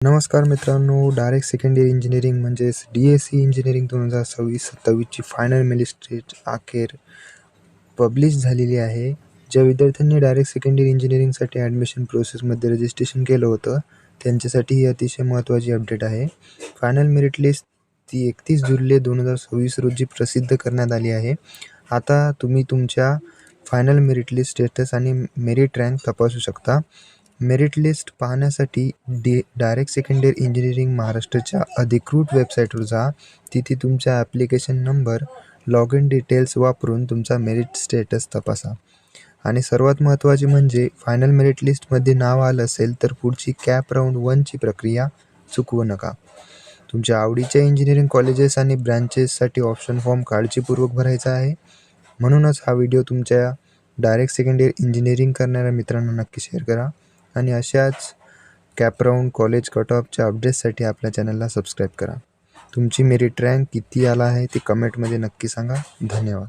नमस्कार मित्रांनो, direct second year engineering म्हणजेच DSE इंजिनिअरिंग 2026-27ची फायनल मेरिट लिस्ट अखेर पब्लिश झालेली आहे. ज्या विद्यार्थ्यांनी डायरेक्ट सेकंड इयर इंजिनिअरिंगसाठी ॲडमिशन प्रोसेसमध्ये रजिस्ट्रेशन केलं होतं, त्यांच्यासाठी ही अतिशय महत्त्वाची अपडेट आहे. फायनल मेरिट लिस्ट ती 31 जुलै 2026 रोजी प्रसिद्ध करण्यात आली आहे. आता तुम्ही तुमच्या फायनल मेरिट लिस्ट स्टेटस आणि मेरिट रँक तपासू शकता. मेरिट लिस्ट पाहण्यासाठी डायरेक्ट सेकंड इयर इंजिनिअरिंग महाराष्ट्राच्या अधिकृत वेबसाईटवर जा. तिथे तुमचा application number, log in details वापरून तुमचा मेरिट स्टेटस तपासा. आणि सर्वात महत्त्वाचे म्हणजे फायनल मेरिट लिस्टमध्ये नाव आलं असेल तर पुढची कॅप राऊंड 1ची प्रक्रिया चुकवू नका. तुमच्या आवडीच्या इंजिनिअरिंग कॉलेजेस आणि ब्रँचेससाठी ऑप्शन फॉर्म काळजीपूर्वक भरायचा आहे. म्हणूनच हा व्हिडिओ तुमच्या डायरेक्ट सेकंड इयर इंजिनिअरिंग करणाऱ्या मित्रांना नक्की शेअर करा. आणि अशाच कॅप राऊंड, कॉलेज कट ऑफच्या अपडेट्ससाठी आपल्या चॅनलला सबस्क्राईब करा. तुमची मेरिट रँक किती आला आहे ते कमेंटमध्ये नक्की सांगा. धन्यवाद.